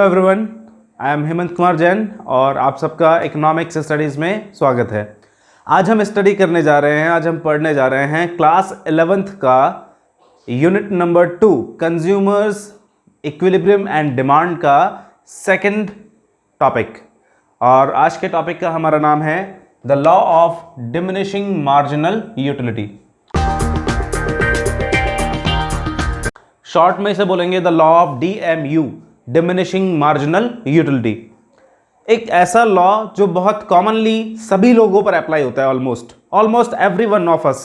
Hello everyone, I am Hemant Kumar Jain और आप सबका इकोनॉमिक्स स्टडीज़ में स्वागत है। आज हम स्टडी करने जा रहे हैं, आज हम पढ़ने जा रहे हैं क्लास 11th का unit number 2 consumers equilibrium and demand का सेकंड टॉपिक। और आज के टॉपिक का हमारा नाम है the law of diminishing marginal utility. Short में इसे बोलेंगे the law of DMU, diminishing marginal utility. एक ऐसा लॉ जो बहुत कॉमनली सभी लोगों पर अप्लाई होता है, almost everyone of us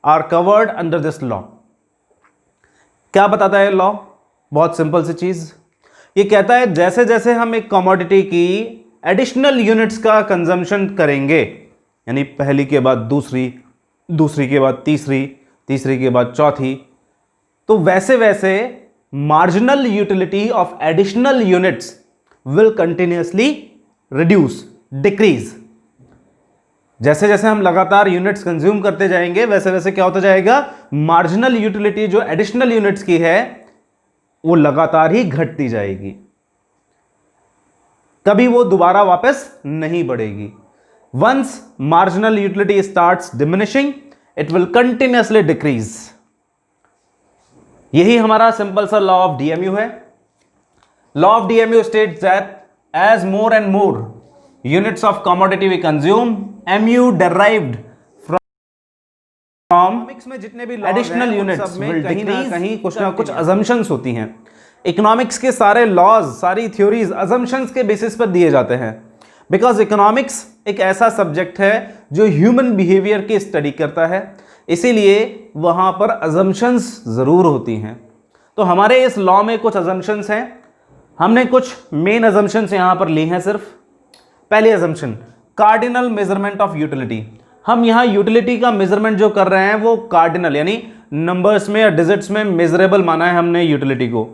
are covered under this law. क्या बताता है लॉ? बहुत सिंपल सी चीज। ये कहता है जैसे जैसे हम एक कमोडिटी की एडिशनल यूनिट्स का कंजम्पशन करेंगे, यानी पहली के बाद दूसरी, दूसरी के बाद तीसरी, तीसरी के बाद चौथी, तो वैसे वैसे marginal utility of additional units will continuously reduce, decrease. जैसे जैसे हम लगातार यूनिट्स कंज्यूम करते जाएंगे वैसे वैसे क्या होता जाएगा, मार्जिनल यूटिलिटी जो एडिशनल यूनिट्स की है वो लगातार ही घटती जाएगी, कभी वो दोबारा वापस नहीं बढ़ेगी। Once marginal utility starts diminishing, it will continuously decrease. यही हमारा सिंपल सा लॉ ऑफ DMU है। Law of DMU states that as more and more units of commodity we consume, MU derived from economics में जितने भी additional units में कहीं ना कहीं कुछ ना कुछ अजम्पशंस होती हैं। इकोनॉमिक्स के सारे लॉज, सारी थ्योरीज अजम्पशंस के बेसिस पर दिए जाते हैं, बिकॉज इकोनॉमिक्स एक ऐसा सब्जेक्ट है जो ह्यूमन बिहेवियर की स्टडी करता है, इसीलिए वहां पर अजम्पशंस जरूर होती हैं। तो हमारे इस लॉ में कुछ अजम्पशंस हैं, हमने कुछ मेन अजम्पशंस यहां पर ली हैं सिर्फ। पहली assumption, cardinal measurement of utility. हम यहां यूटिलिटी का मेजरमेंट जो कर रहे हैं वो कार्डिनल यानी नंबर्स में या डिजिट्स में मेजरेबल माना है हमने यूटिलिटी को।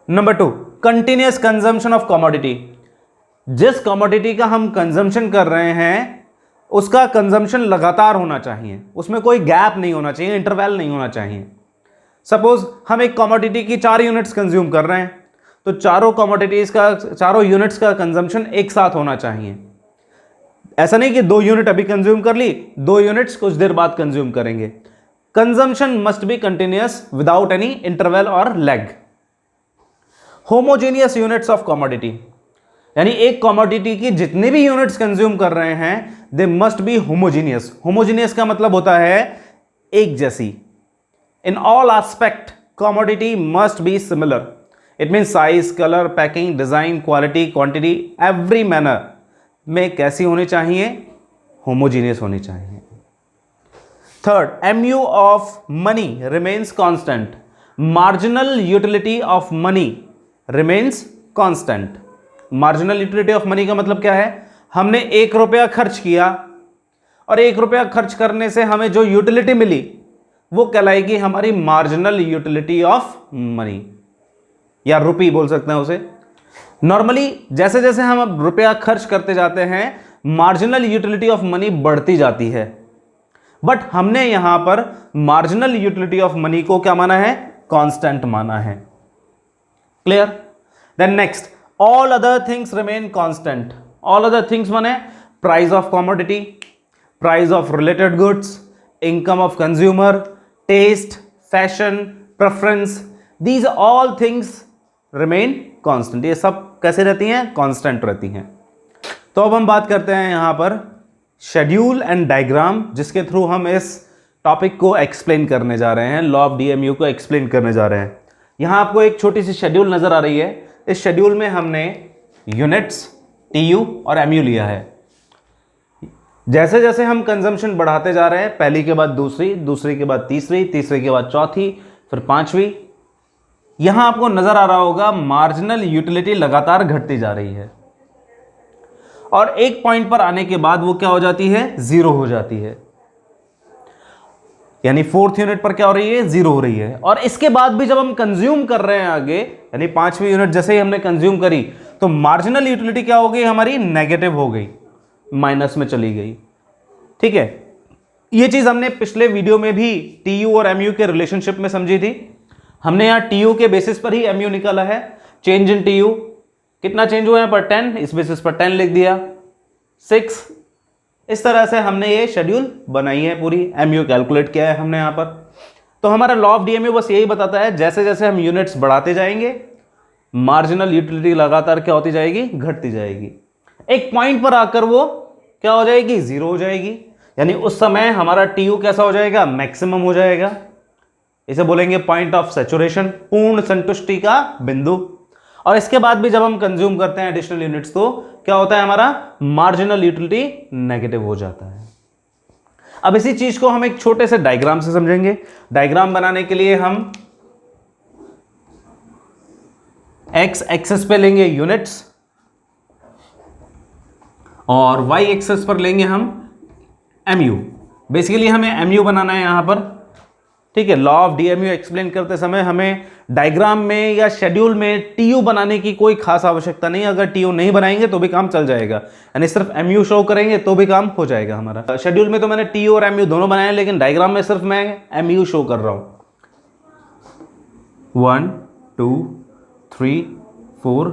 Number 2, continuous consumption of commodity. जिस कमोडिटी का हम कंजम्पशन कर रहे हैं उसका कंजम्पशन लगातार होना चाहिए, उसमें कोई गैप नहीं होना चाहिए, इंटरवल नहीं होना चाहिए। सपोज हम एक कमोडिटी की 4 यूनिट्स कंज्यूम कर रहे हैं, तो चारों कमोडिटीज का, चारों यूनिट्स का कंजम्पशन एक साथ होना चाहिए। ऐसा नहीं कि 2 यूनिट अभी कंज्यूम कर ली, 2 यूनिट्स कुछ देर बाद कंज्यूम करेंगे। Consumption must be continuous without any interval और lag. Homogeneous units of commodity, यानी एक कमोडिटी की जितने भी यूनिट्स कंज्यूम कर रहे हैं they must be homogeneous. Homogeneous का मतलब होता है एक जैसी। In all aspect commodity must be similar. It mean size, colour, packing, design, quality, quantity, every manner में कैसी होनी चाहिए? होमोजीनियस होनी चाहिए। Third, MU of money remains constant. Marginal utility of money remains constant. Marginal utility of money का मतलब क्या है? हमने 1 रुपया खर्च किया और 1 रुपया खर्च करने से हमें जो यूटिलिटी मिली वो कहलाएगी हमारी मार्जिनल यूटिलिटी ऑफ मनी, या रुपी बोल सकते हैं उसे। नॉर्मली जैसे जैसे हम अब रुपया खर्च करते जाते हैं मार्जिनल यूटिलिटी ऑफ मनी बढ़ती जाती है, बट हमने यहां पर मार्जिनल यूटिलिटी ऑफ मनी को क्या माना है? कांस्टेंट माना है। Clear? Then next, all other things remain constant. All other things माने price of commodity, price of related goods, income of consumer, taste, fashion, preference, these all things remain constant. ये सब कैसे रहती हैं? कांस्टेंट रहती हैं। तो अब हम बात करते हैं यहां पर शेड्यूल एंड डायग्राम, जिसके थ्रू हम इस टॉपिक को एक्सप्लेन करने जा रहे हैं, लॉ ऑफ DMU को एक्सप्लेन करने जा रहे हैं। यहां आपको एक छोटी सी शेड्यूल नजर आ रही है। इस शेड्यूल में हमने यूनिट्स, TU और MU लिया है। जैसे जैसे हम कंजम्पशन बढ़ाते जा रहे हैं, पहली के बाद दूसरी, दूसरी के बाद तीसरी, तीसरी के बाद चौथी, फिर 5वीं, यहां आपको नजर आ रहा होगा मार्जिनल यूटिलिटी लगातार घटती जा रही है और एक पॉइंट पर आने के बाद वो क्या हो जाती है? 0 हो जाती है। यानी 4th यूनिट पर क्या हो रही है? 0 हो रही है। और इसके बाद भी जब हम कंज्यूम कर रहे हैं आगे, यानी 5वीं यूनिट जैसे ही हमने कंज्यूम करी तो मार्जिनल यूटिलिटी क्या हो गई? हमारी नेगेटिव हो गई, माइनस में चली गई। ठीक है, ये चीज हमने पिछले वीडियो में भी TU और MU के रिलेशनशिप में समझी थी। हमने यहां TU के बेसिस पर ही MU निकाला है। चेंज इन टीयू कितना चेंज हुआ है पर 10, इस बेसिस पर 10 लिख दिया, 6। इस तरह से हमने ये शेड्यूल बनाई है, पूरी एमयू कैलकुलेट किया है हमने यहाँ पर। तो हमारा लॉ ऑफ डीएमयू बस यही बताता है जैसे जैसे हम यूनिट्स बढ़ाते जाएंगे मार्जिनल यूटिलिटी लगातार क्या होती जाएगी, घटती जाएगी। एक पॉइंट पर आकर वो क्या हो जाएगी, जीरो हो जाएगी, यानी उस समय हमारा टीयू कैसा हो जाएगा, मैक्सिमम हो जाएगा। इसे बोलेंगे पॉइंट ऑफ सैचुरेशन, पूर्ण संतुष्टि का बिंदु। और इसके बाद भी जब हम कंज्यूम करते हैं एडिशनल यूनिट्स तो क्या होता है, हमारा मार्जिनल यूटिलिटी नेगेटिव हो जाता है। अब इसी चीज को हम एक छोटे से डायग्राम से समझेंगे। डायग्राम बनाने के लिए हम एक्स एक्सेस पे लेंगे यूनिट्स और वाई एक्सेस पर लेंगे हम एमयू। बेसिकली हमें एमयू बनाना है यहां पर, ठीक है। लॉ ऑफ डीएमयू एक्सप्लेन करते समय हमें डायग्राम में या शेड्यूल में टीयू बनाने की कोई खास आवश्यकता नहीं। अगर टीयू नहीं बनाएंगे तो भी काम चल जाएगा, यानी सिर्फ एमयू शो करेंगे तो भी काम हो जाएगा हमारा। शेड्यूल में तो मैंने टीयू और एमयू दोनों बनाए हैं, लेकिन डायग्राम में सिर्फ मैं एमयू शो कर रहा हूं। 1 2 3 4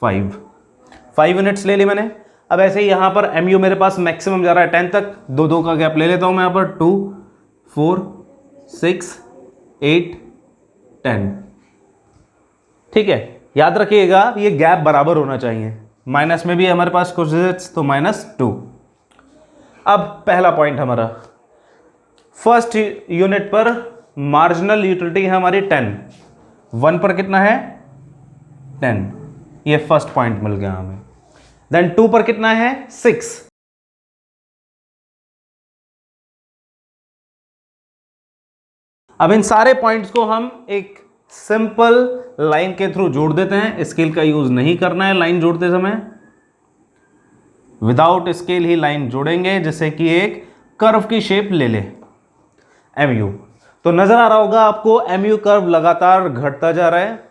5 यूनिट्स ले ली मैंने। अब ऐसे ही यहां पर एमयू मेरे पास मैक्सिमम जा रहा है 10 तक, 2 का गैप ले लेता हूं मैं यहां पर, 2 4 6 8 10। ठीक है, याद रखिएगा ये गैप बराबर होना चाहिए, माइनस में भी हमारे पास कुछ डिजिट्स तो -2। अब पहला पॉइंट हमारा, फर्स्ट यूनिट पर मार्जिनल यूटिलिटी है हमारी 10, 1 पर कितना है 10, ये फर्स्ट पॉइंट मिल गया हमें। देन 2 पर कितना है 6, अब इन सारे पॉइंट्स को हम एक सिंपल लाइन के थ्रू जोड़ देते हैं। स्केल का यूज नहीं करना है लाइन जोड़ते समय, विदाउट स्केल ही लाइन जोड़ेंगे जिससे कि एक कर्व की शेप ले ले एमयू। तो नजर आ रहा होगा आपको एमयू कर्व लगातार घटता जा रहा है।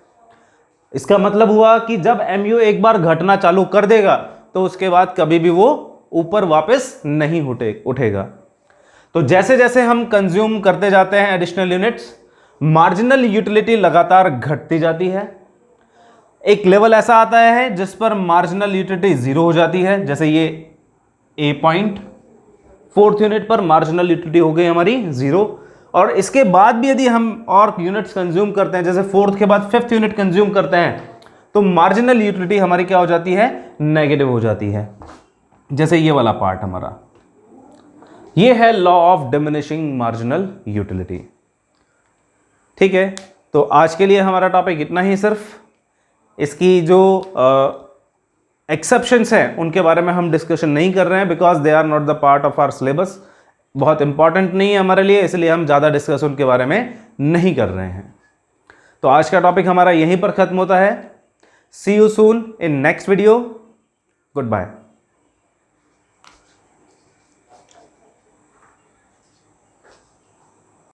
इसका मतलब हुआ कि जब एमयू एक बार घटना चालू कर देगा तो उसके बाद कभी भी वो ऊपर वापस नहीं उठेगा। तो जैसे जैसे हम कंज्यूम करते जाते हैं एडिशनल यूनिट्स, मार्जिनल यूटिलिटी लगातार घटती जाती है। एक लेवल ऐसा आता है जिस पर मार्जिनल यूटिलिटी जीरो हो जाती है, जैसे ये ए पॉइंट, फोर्थ यूनिट पर मार्जिनल यूटिलिटी हो गई हमारी जीरो। और इसके बाद भी यदि हम और यूनिट्स कंज्यूम करते हैं, जैसे फोर्थ के बाद फिफ्थ यूनिट कंज्यूम करते हैं, तो मार्जिनल यूटिलिटी हमारी क्या हो जाती है, नेगेटिव हो जाती है। जैसे ये वाला पार्ट हमारा, ये है law of diminishing marginal utility. ठीक है, तो आज के लिए हमारा टॉपिक इतना ही। सिर्फ इसकी जो एक्सेप्शंस हैं उनके बारे में हम डिस्कशन नहीं कर रहे हैं, because they are not the part of our syllabus, बहुत इंपॉर्टेंट नहीं है हमारे लिए, इसलिए हम ज़्यादा डिस्कस उनके बारे में नहीं कर रहे हैं। तो आज का टॉपिक हमारा यहीं पर खत्म होता है। See you soon in next video. Good bye.